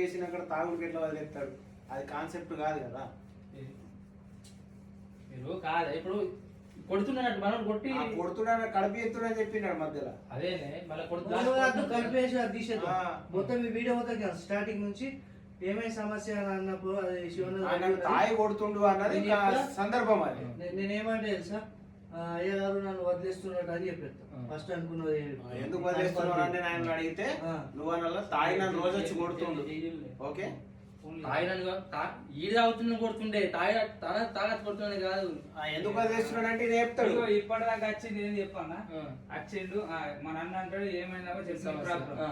చేసిన అక్కడ తాగుడికి ఎట్లా వదిలేస్తాడు? అది కాన్సెప్ట్ కాదు కదా. మీరు కాదు ఇప్పుడు కొడుతున్నాడు, మనం కొట్టి కొడుతున్నాడు, కడుపు ఎత్తుడని చెప్పినాడు మధ్యలో. అదే మళ్ళీ కొడుతున్నాడు కలిపేసి అది తీసేది మొత్తం. ఈ వీడియో మొత్తం స్టార్టింగ్ నుంచి ఏమైనా సమస్య అని అన్నప్పుడు అది శివన్ తాయి కొడుతుండు అన్నది సందర్భం. అది నేనేమంటే తెలుసా, అయ్య గారు నన్ను వదిలేస్తున్నట్టు అని చెప్పేస్తా. ఫస్ట్ అనుకున్నది ఎందుకు వదిలేస్తున్నావు అని ఆయన అడిగితే నువ్వు అన్న తాయి నన్ను రోజు వచ్చి కొడుతుండు. ఓకే, ఈడు అవుతున్న కొడుతుండే తాగ కొడుతుండే కాదు. ఎందుకు వదిలేస్తున్నాడు అంటే ఇది చెప్తాడు. ఇప్పటిదాకా వచ్చింది ఏం చెప్పన్నా, వచ్చిండు మా నాన్న అంటాడు ఏమైందా చెప్తాను,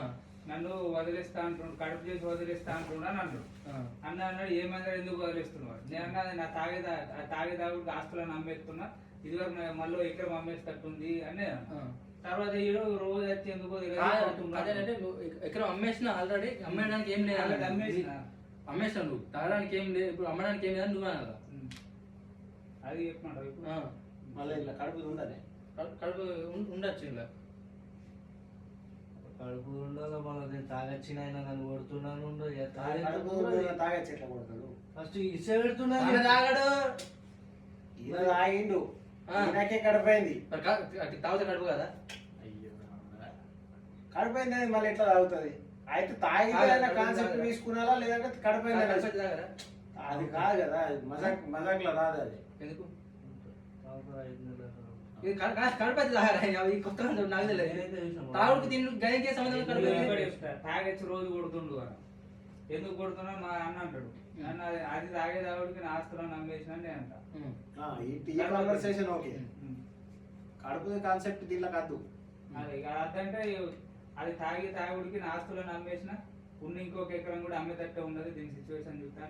నన్ను వదిలేస్తా అంటున్నాడు, కడుపు చేసి వదిలేస్తా అంటున్నాడు అని అంటాడు. అన్నాడు ఏమైందా ఎందుకు వదిలేస్తున్నాడు? నేను అన్నది నా తాగేదాగుడికి ఆస్తులను అమ్మేస్తున్నా, ఇదివరకు మళ్ళీ ఎక్కడ అమ్మేస్తట్టుంది అని. తర్వాత ఈడు రోజు వచ్చి ఎందుకు ఎక్కడ అమ్మేసిన ఆల్రెడీ, అమ్మేయడానికి ఏం లేదు, అమ్మేసావు నువ్వు, తాగడానికి ఏం లేదు, ఇప్పుడు అమ్మడానికి ఏం లేదని నువ్వే కదా. అది చెప్పమంటావు ఇప్పుడు? మళ్ళీ ఇట్లా కడుపు ఉండాలి, కడుపు ఉండొచ్చు. ఇలా కడుపు ఉండాలి. మళ్ళీ నేను తాగొచ్చిన ఆయన నన్ను కొడుతున్నాను. తాగచ్చి ఎట్లా కొడతాడు? ఫస్ట్ ఇసే పెడుతున్నాను, తాగాడు, తాగిండు, నాకే కడుపైంది. తాగితే కడుపు కదా. అయ్యో కడుపైంది, మళ్ళీ ఎట్లా తాగుతుంది? అయితే తాగి కాన్సెప్ట్ తీసుకున్నారా లేదంటే కడుపైంది అది కాదు కదా. మజాక్ లో రాదు అది. ఎందుకు కడపతి నాకు తెలియదు. తాగుడికి తిండి గదికే సంబంధం తాగొచ్చి రోజు కొడుతుండు అని. ఎందుకు కొడుతున్నా మా అన్న అంటాడు, నన్ను అది తాగే తాగుడికి నా ఆస్తులను నమ్మేసిన నేను అంట. కన్వర్సేషన్ ఓకే, కడుపు కాన్సెప్ట్ దీనిలో కాదు. అది అదంటే అది తాగుడికి నా ఆస్తులను అమ్మేసిన, ఉన్న ఇంకొక ఎకరం కూడా అమ్మేటట్టు ఉన్నది. దీని సిచ్యువేషన్ చూస్తే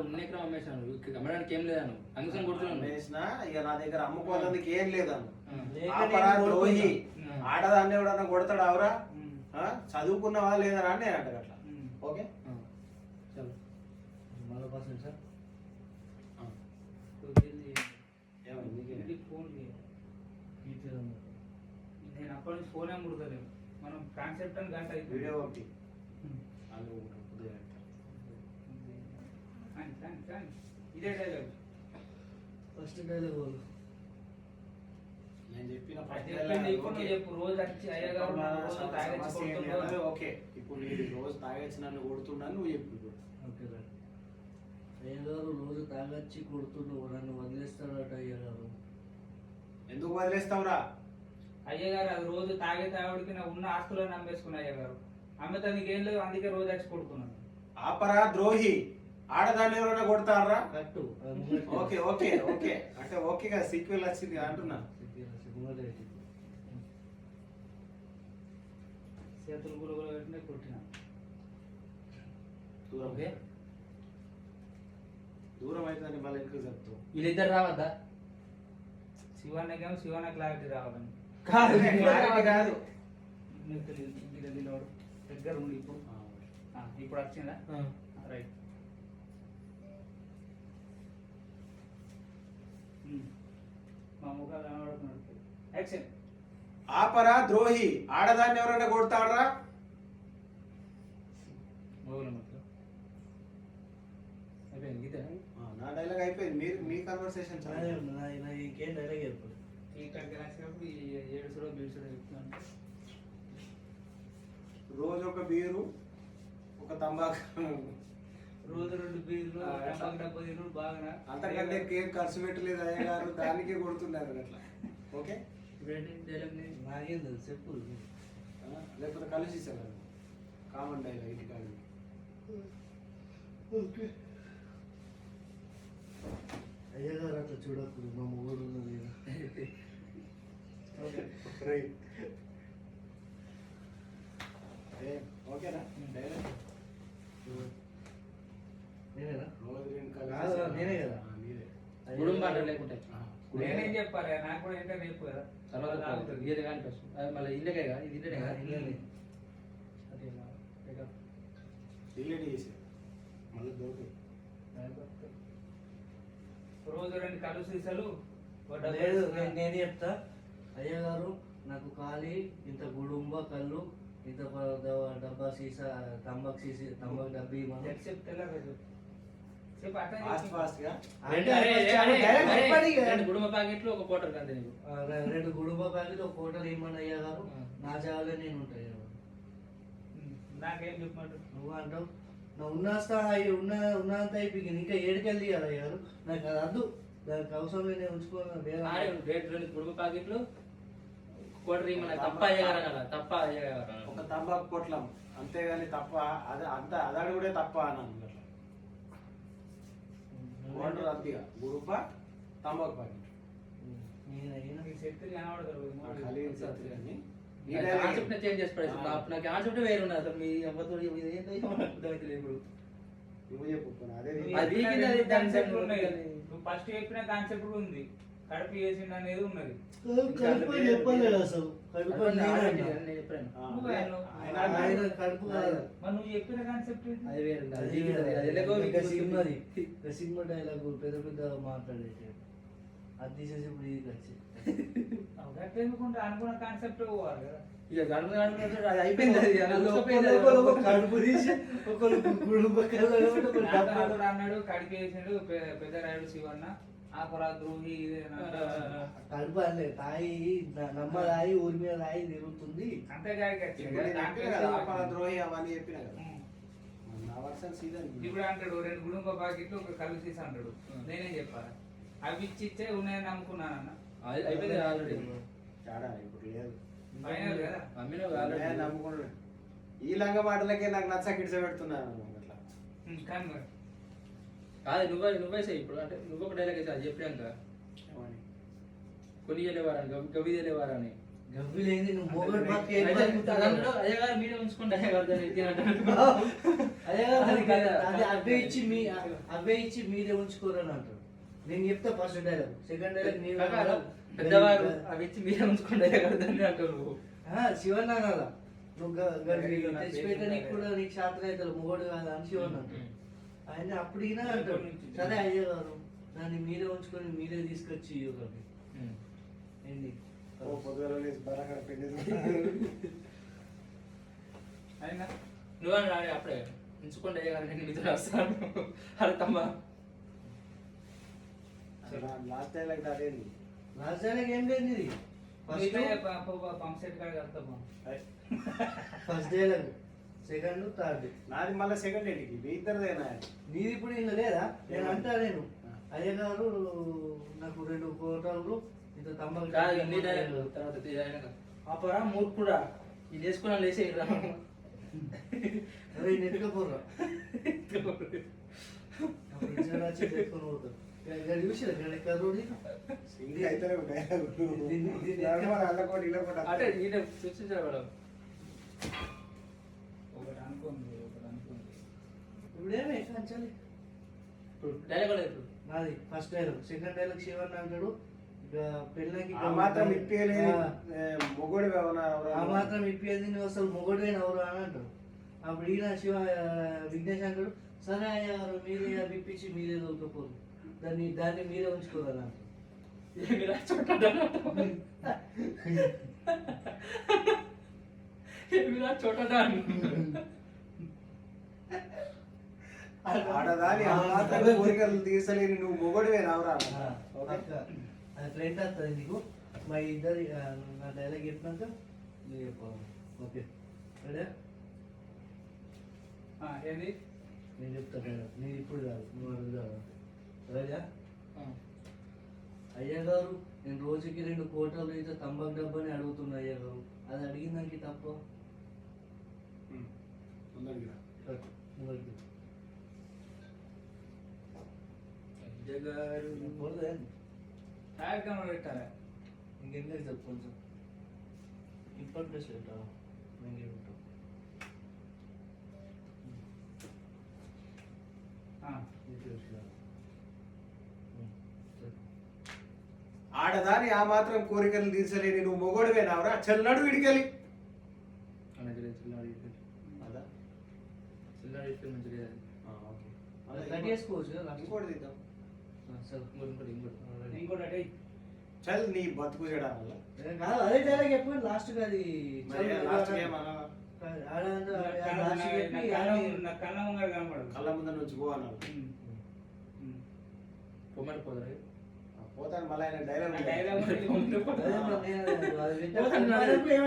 ఉన్న ఎకరం అమ్మేసాను, అమ్మడానికి ఏం లేదాను, అందుకని కొడుతున్నాను. అమ్మేసిన ఇక నా దగ్గర అమ్ముకోవడానికి ఏం లేదాను. ద్రోహి ఆడదాన్ని ఎవడన్నా కొడతాడు అవరా? చదువుకున్నవా లేదా అని నేను అంట అట్లా. ఓకే నేను అప్పటి నుంచి ఫోనే ముడతలేము. మనం కాన్సెప్ట్ అని గంట వీడియో ఒకటి ఇదే డైలాగ్, ఫస్ట్ డైలాగ్ నేను చెప్పిన చెప్పు. రోజు వచ్చి అయ్యగారు ఓకే, ఇప్పుడు నేను రోజు తాగొచ్చి నన్ను కొడుతున్నాను నువ్వు చెప్పు. ఓకే అయ్యగారు రోజు తాగొచ్చి కొడుతున్నావు, నన్ను వదిలేస్తాడట అయ్యగారు. ఎందుకు వదిలేస్తావురా? అయ్యగారు అది రోజు తాగుడికి నా ఉన్న ఆస్తులను అమ్మేసుకున్నా అయ్యగారు. అమ్మతో నీకేం లేదు, అందుకే రోజు వచ్చి కొడుతున్నాను. ఆపరా ద్రోహి, ఆడదాన్ని ఎవరైనా కొడతారా? ఓకే ఓకే ఓకే అంటే ఓకే కదా, సీక్వెల్ వచ్చింది అంటున్నా. చేతులు గురుగులు పెట్టినా కొట్టినా. దూరం అయితే మళ్ళీ ఎక్కువ చెప్తావు. వీళ్ళిద్దరు రావద్దా? శివన్నకేమో శివన్న క్లారిటీ రావాలని కాదు దగ్గర ఉండి ఇప్పుడు వచ్చిందా? రైట్. మా ముఖాలు కనబడుతున్నాడు. యాక్షన్. ఆపరా ద్రోహి, ఆడదాన్ని ఎవరైనా కొడతాడరా? నా డైలాగ్ అయిపోయింది, మీరు మీ కన్వర్సేషన్ ఇంకేం డైలాగ్ చెప్పు. ఇక్కడికి రాసినప్పుడు ఏడుసుడో బీడుసుడో చెప్తున్నాను. రోజు ఒక బీరు, ఒక తంబాకు, రోజు 2 బీర్లు, డబ్బా తిరు బాగా. అంతకంటే కేక్ ఖర్చు పెట్టలేదు అయ్యగారు, దానికే కొడుతున్నారు అట్లా. ఓకే నాకేం తెలుసు చెప్పు. లేకపోతే కలిసి ఇచ్చారు కామన్ డైలాగ్ ఇంటి కాదు. ఓకే అయ్యగారు అట్లా చూడకూడదు, మా ఊరు ఉన్నది. ఓకేనా? నేనేనా? నేనే కదా. లేకుంటే నేనేం చెప్పాలి, నాకు కూడా ఏంటో రేపు కదా తర్వాత ఇదే కానీ మళ్ళీ ఇల్లకే కదా, ఇది ఇల్లే కదా. డిలీట్ చేసి మళ్ళీ దొరుకుతుంది. రోజు 2 కళ్ళు సీసాలు. లేదు, నేను చెప్తా. అయ్యగారు నాకు ఖాళీ ఇంత గుడుంబ కళ్ళు ఇంత డబ్బా సీసా తంబాకు సీసీ తంబాకు డబ్బి మనం నెక్స్ట్ చెప్తే చెప్పు అట్లా ఫాస్ట్ ఫాస్ట్ గా రెండు గుడుమ ప్యాకెట్లు ఒక కోటర్ కంటే నీకు 2 గుడుంబ ప్యాకెట్ ఒక కోటర్ ఇమ్మని అయ్యా గారు నా జాగాలో నేను ఉంటాయి నాకేం చెప్పమంటారు నువ్వు అంటావు నా ఉన్నంత అయిపోయింది ఇంకా ఏడుకెళ్ళి కదా అయ్యారు నాకు అది వద్దు దానికి అవసరం నేను ఉంచుకోవాలి రెండు గుడుమ ప్యాకెట్లు కోటర్ ఇమ్మని తప్ప అయ్యగారు కదా తప్ప అయ్యగారు ఒక తంబాకు పొట్లం అంతేగాని తప్ప అది అంత అదాడు కూడా తప్ప అన్నాను అట్లా వాటర్ అంతేగా గురుప తంబాకు ప్యాకెట్ నీకు శక్తి కనబడతారు కలిగిన సత్తు కానీ కాన్సెప్ట్ చేంజ్ చేసి పడేసి నా కాన్సెప్ట్ వేరు ఉన్నది అసలు మీ అమ్మతో అర్థమైతే ఇప్పుడు నువ్వు చెప్పు అదే అది వీకింది, అది దాని కాన్సెప్ట్ దాని ఉన్నాయి నువ్వు ఫస్ట్ చెప్పిన కాన్సెప్ట్ కూడా ఉంది కడుపు చేసిండు అనేది ఉన్నది కడుపు చెప్పలేదు అసలు కడుపు నేను చెప్పాను ఆయన కడుపు కాదు మరి నువ్వు చెప్పిన కాన్సెప్ట్ అది వేరు అది వీకింది, అది ఎలాగో సినిమాది సినిమా డైలాగ్ పెద్ద పెద్ద మాట్లాడేది అది తీసేసి ఇప్పుడు ఇది వచ్చి ఎందుకుంటే అనుకున్న కాన్సెప్ట్ పోవాలి కదా ఇక గడుపు గడుపు అది అయిపోయింది, అది అలసిపోయింది అది. కడుపు తీసి ఒకరు కుటుంబ నాతో అన్నాడు కడిపి వేసాడు పెద్ద రాయుడు శివన్న ఆపరా ద్రోహి ఇది అని అన్నాడు. కడుపు అనే తాయి నమ్మ తాయి ఊరి మీద తాయి తిరుగుతుంది అంతే గాడికి వచ్చింది ఇప్పుడు నేను దాంట్లో చెప్పిన కదా, ఆపద ద్రోహి అవన్నీ చెప్పిన కదా నా వర్షన్ సీజన్ ఇప్పుడు అంటాడు 2 గుడుంబ ప్యాకెట్లు ఒక కళ్ళు తీసి అంటాడు నేనేం చెప్పాలి అవి ఇచ్చిచ్చే ఉన్నాయని నమ్ముకున్నానన్న అది అయిపోయింది ఆల్రెడీ చాడా ఇప్పుడు లేదు ఫైనల్ కదా అమ్మిన ఆల్రెడీ నేను నమ్ముకున్నాడు ఈ లంగ మాటలకే నాకు నచ్చ కిడిస పెడుతున్నాను అట్లా కానీ మరి కాదు నువ్వే చేయి ఇప్పుడు అంటే నువ్వు ఒక డైలాగ్ వేసి అది చెప్పాక ఏమని? కొని వెళ్ళేవారని గవి వెళ్ళేవారని గవ్వి లేని నువ్వు మొగడు పక్క అదే గారు మీరే ఉంచుకోండి అదే గారు దాన్ని ఎత్తి అంటాడు. అదే అది కాదా? అది అవే ఇచ్చి మీరే ఉంచుకోరని అంటాడు నేను చెప్తా ఫస్ట్ డైలాగ్ సెకండ్ డైలాగ్ నేను కాకా, పెద్దవారు అవి ఇచ్చి మీరే ఉంచుకోండి అదే గారు దాన్ని అంటారు నువ్వు. శివన్ అనాలా నువ్వు తెచ్చిపెట్టడానికి కూడా నీకు శాతం అవుతాడు మొగడు కాదా అని శివన్ అంటాడు ఆయన అప్పుడు ఈయన అంటాడు సరే అయ్యే గారు దాన్ని మీరే ఉంచుకొని మీరే తీసుకొచ్చి ఇవ్వకండి ఏంటి ఓ పొద్దుగాల లేచి బరాకడ పెట్టేసి అయినా నువ్వు రాని అప్పుడే ఉంచుకోండి అయ్యే గారు నేను మీతో వస్తాను అరే తమ్మ లాస్ట్ డైలాగ్ అదేంది లాస్ట్ డైలాగ్ ఏం లేదు ఇది పంప్ సెట్ కాడ కలుతాము ఫస్ట్ డైలాగ్ సెకండ్ థర్డ్ నాది మళ్ళీ సెకండ్ ఏంటికి మీ ఇద్దరిదేనా నీది ఇప్పుడు ఇంకా లేదా నేను అంటా నేను అయ్య గారు నాకు 2 కోటలు ఇంత కాదు నీ డైలాగ్ తర్వాత అయినాక అప్పరా మూర్ఖుడా ఇది వేసుకున్నా లేసే అరే నెట్టుకోర్రా పెట్టుకొని పోతారు చూసిరా కరోడి ఇంకా అయితే అల్లకోటి ఇల్లకోటి అంటే ఈయన సూచించారు మేడం ఒకటి అనుకోండి ఇప్పుడు ఏమే కంచాలి ఇప్పుడు డైలాగ్ లేదు ఇప్పుడు నాది first dialogue second dialogue Shivan అంటాడు ఇక పెళ్ళకి ఆ మాత్రం ఇప్పలేదు మొగోడు ఆ మాత్రం ఇప్పేది నువ్వు అసలు మొగడువైన ఎవరు అని అంటాడు అప్పుడు ఈయన శివ విఘ్నేష్ అంటాడు సరే అయ్యా మీరే ఇప్పించి మీరే దొరకపోరు దాన్ని మీరే ఉంచుకోవాలి ఏమిరా చోటదా ఏమిరా చోటదా ఆడదాని ఆ మాత్రం కోరికలు తీర్చలేని నువ్వు మొగోడివే నవరా అది ఫ్రెండ్ వస్తుంది నీకు మా ఇద్దరు నా డైలాగ్ చెప్పినాక నువ్వు చెప్పాలి ఓకే రెడీ ఏంది నేను చెప్తాను డైలాగ్ నేను ఇప్పుడు కాదు నువ్వు అడుగుతావు రెడీ అయ్యా గారు నేను రోజుకి 2 కోటలు అయితే తంబాకు డబ్బాని అడుగుతున్నా అయ్యా గారు అది అడిగిన దానికి తప్ప కార్యక్రమం పెట్టారా ఇంకెందుకు చెప్పు కొంచెం ఇంపార్టెన్స్ పెట్టావా ఇంకేమిటో ఆడదాని ఆ మాత్రం కోరికలు తీర్చలేని నువ్వు మొగోడివే నవరా చల్లడు విడికెళ్ళి అదా కట్ చేసుకోవచ్చు కదా ఇంకోటి తీద్దాం ఇంకోటి అంటే చల్ నీ బతుకు చేయడం వల్ల కాదు అదే డైలాగ్ ఎప్పుడు లాస్ట్ అది లాస్ట్ ఏమన్నా ఆడ అంటే నా ఆ కళ్ళ- రాసి చెప్పి నా కళ్ళ ముంగర కనపడదు. కళ్ళ ముందు నుంచి పో అన్నాడు. పొమ్మని పోతారు పోతాను మళ్ళీ ఆయన డైలాగ్ ఆ డైలాగ్ అదే మరి నేను అది వింటే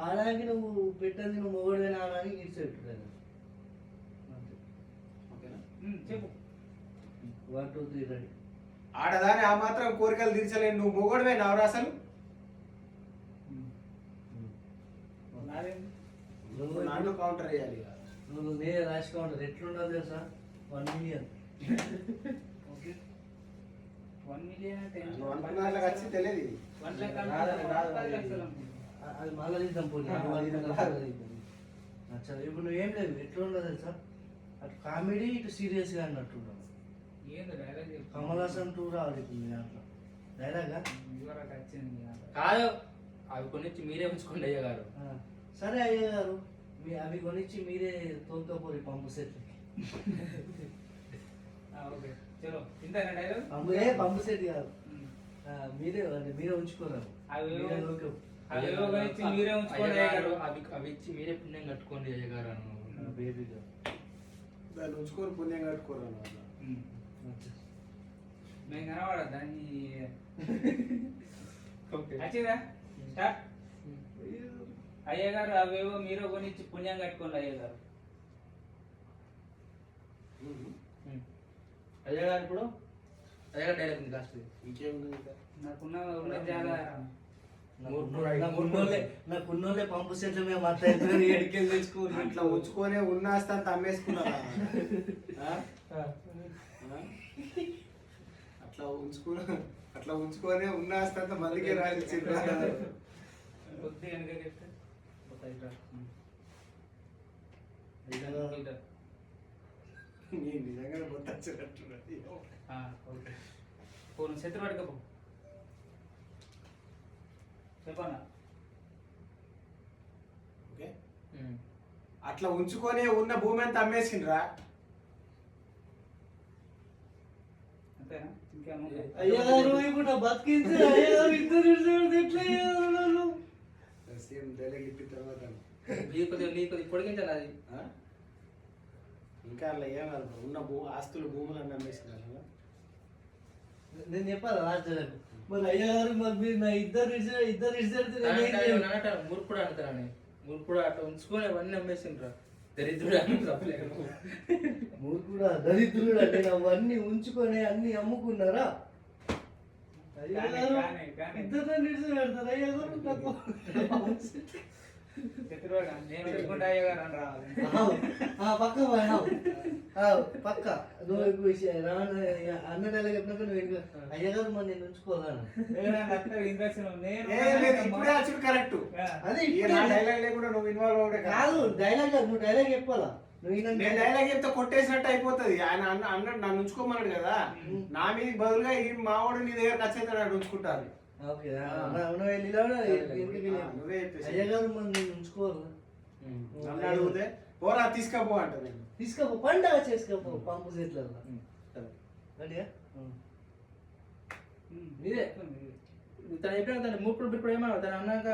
ఆడడానికి నువ్వు పెట్టింది నువ్వు మొగోడివైనా ఆడడానికి ఇడిచిపెట్టాను. ఓకేనా? చెప్పు. 1 2 3 రెడీ. ఆడదాని ఆ మాత్రం కోరికలు తీర్చలేను నువ్వు మొగోడివే నవరా అసలు నాదేంది? నువ్వు నాతో కౌంటర్ వేయాలి ఇక. నువ్వు నేనే రాసుకోండి ఎట్లుండదు తెలుసా 1 మిలియన్. ఓకే 1 మిలియన్ అంటే ఎంత? నువ్వు అనుకున్న వాళ్ళకి వచ్చి తెలియదు ఇది. 1 లక్ష రాదు, రాదు, 10 రాదు. లక్షలు అనుకుంటా. అది మళ్ళీ తీద్దాం పోనీ. అచ్చా ఇప్పుడు నువ్వేం లేదు ఎట్లుండదు తెలుసా అటు కామెడీ ఇటు సీరియస్గా అన్నట్టుండదు. ఏంది డైలాగ్ చెప్పు. కమల్ హాసన్ టూ రావాలి ఇప్పుడు మీ దాంట్లో డైలాగా. ఇదివరకు వచ్చింది మీ దాంట్లో. కాదు అవి కొనిచ్చి మీరే ఉంచుకోండి అయ్య గారు. సరే అయ్య గారు అవి కొనిచ్చి మీరే తోలుకపోరి పంపు సెట్. ఓకే చలో ఇంతేనా డైలాగ్? పంపు సెట్ కాదు మీరే అంటే మీరే ఉంచుకోరు. అవి మీరే తోలుకో. అవేవో కొనిచ్చి మీరే ఉంచుకోండి అయ్య గారు. అవి అవి ఇచ్చి మీరే పుణ్యం కట్టుకోండి అయ్య గారు అను. బేబీ దాన్ని ఉంచుకొని పుణ్యం కట్టుకోరు అన్నమాట. మేము కనబడ దాన్ని ఓకే వచ్చిందా స్టార్ట్. అయ్యగారు అవేవో మీరు కొనిచ్చి పుణ్యం కట్టుకోండి అయ్యగారు. అయ్య గారు ఇప్పుడు అయ్య గారు డైరెక్ట్ ఉంది లాస్ట్. ఇంకేముంది ఇంకా? నాకున్న చాలా నాకున్నోళ్ళే పంపు సెట్లు మేము అట్లా ఎడికెళ్ళి తెచ్చుకోవాలి. అట్లా ఉంచుకొనే ఉన్న ఆస్తి అంతా అమ్మేసుకున్నారా? ఆ? అట్లా ఉంచుకొనే ఉన్న ఆస్తి అంతా మళ్ళీకే రాసిచ్చిండ్రు. కొద్దిగా వెనక చెప్తే నీ నిజంగానే మొత్తం వచ్చినట్టున్నది. ఓకే ఫోన్ శత్రు పడకపో చెప్పన్నా. ఓకే అట్లా ఉంచుకొనే ఉన్న భూమి అంతా అమ్మేసిండ్రా? అంతేనా ఇంకేమన్నా? అయ్యగారు ఇప్పుడు నా బతికించి అయ్యగారు ఇద్దరు ఎట్లా అయ్యారు? సేమ్ డైలాగ్ ఇప్పిన తర్వాత నీ కొద్దిగా పొడిగించాలి అది. ఆ? ఇంకా అట్లా ఏమన్నారు ఉన్న ఆస్తులు భూములు అన్నీ అమ్మేసినారు కదా? నేను చెప్పాలి లాస్ట్ మరి అయ్యగారు మరి మీరు నా ఇద్దరు మురుకుడు అంటారని మురుకుడు అట్లా ఉంచుకొని అవన్నీ అమ్మేసిండ్రా దరిద్రుడు అని తప్పలేదు. మూర్ఖుడా దరిద్రుడు అంటే అవన్నీ ఉంచుకొని అన్ని అమ్ముకున్నారా? అయ్యగారు కానీ. ఇద్దరు పెడతారు అయ్యగారు నాకు. శత్రువుగా నేను పెట్టుకుంటే అయ్యగారు అని రావాలి. పక్క పక్క నువ్వు ఇప్పుడు అన్న నెల చెప్పినాక నువ్వు ఇంకా అయ్యగారు మరి నేను ఉంచుకోగలను. ఏ లేదు, ఇప్పుడే వచ్చుడు కరెక్ట్. అదే ఈ నా డైలాగ్ లేకుండా నువ్వు ఇన్వాల్వ్ అవడే కాదు డైలాగ్ నువ్వు డైలాగ్ చెప్పాలా నువ్వు నేను డైలాగ్ చెప్తే కొట్టేసినట్టు అయిపోతుంది. ఆయన అన్నాడు నన్ను ఉంచుకోమన్నాడు కదా, నా మీద బదులుగా ఈ మావాడు నీ దగ్గర నచ్చేస్తాడు ఉంచుకుంటారు. ఓకే నువ్వు ఇంటికి నువ్వే చెప్పేసి అయ్యగారు మరి నేను ఉంచుకోవాలి నన్ను అడిగితే పోరా తీసుకపో అంట. నేను తీసుకోపో పండగ చేసుకోపో పంపు చేతులలో రెడీయా మీరే తను చెప్పిన తను మూర్ఖుడు బిప్పుడు ఏమన్నా తను అన్నాక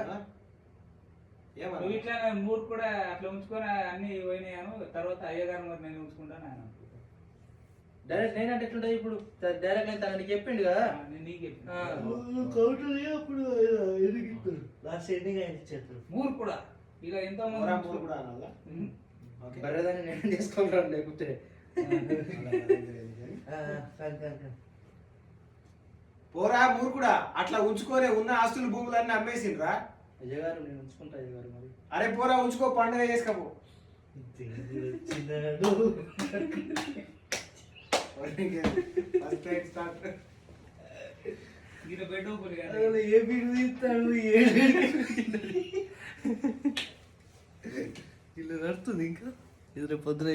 ఏమన్నా నువ్వు ఇట్లా మూడు కూడా అట్లా ఉంచుకొని అన్ని పోయినాయను తర్వాత అయ్యగారు మరి నేను ఉంచుకుంటాను ఆయన డైరెక్ట్ నేనంటే ఎట్లుంటుంది ఇప్పుడు డైరెక్ట్ నేను తనకి చెప్పిండు కదా. నేను నీకు చెప్పిన. కౌంటర్ అప్పుడు ఎదిగిస్తారు లాస్ట్ ఎండింగ్ ఆయన ఇచ్చేస్తారు మూడు కూడా ఇలా ఎంతో పోరా మంది మూడు కూడా అనాలా? ఓకే. బర్రెదాన్ని నేను తీసుకుంటాను లేకపోతే పోరా మూర్ఖుడా అట్లా ఉంచుకొని ఉన్న ఆస్తులు భూములన్నీ అమ్మేసిండ్రా? అయ్యగారు నేను ఉంచుకుంటా అయ్యగారు మరి. అరే పోరా ఉంచుకో పండుగ చేసుకోపో. ఈయన బెడ్ ఊపిరి కానీ ఏ వీడు తీస్తాడు ఇలా నడుస్తుంది ఇంకా ఇది రేపు పొద్దున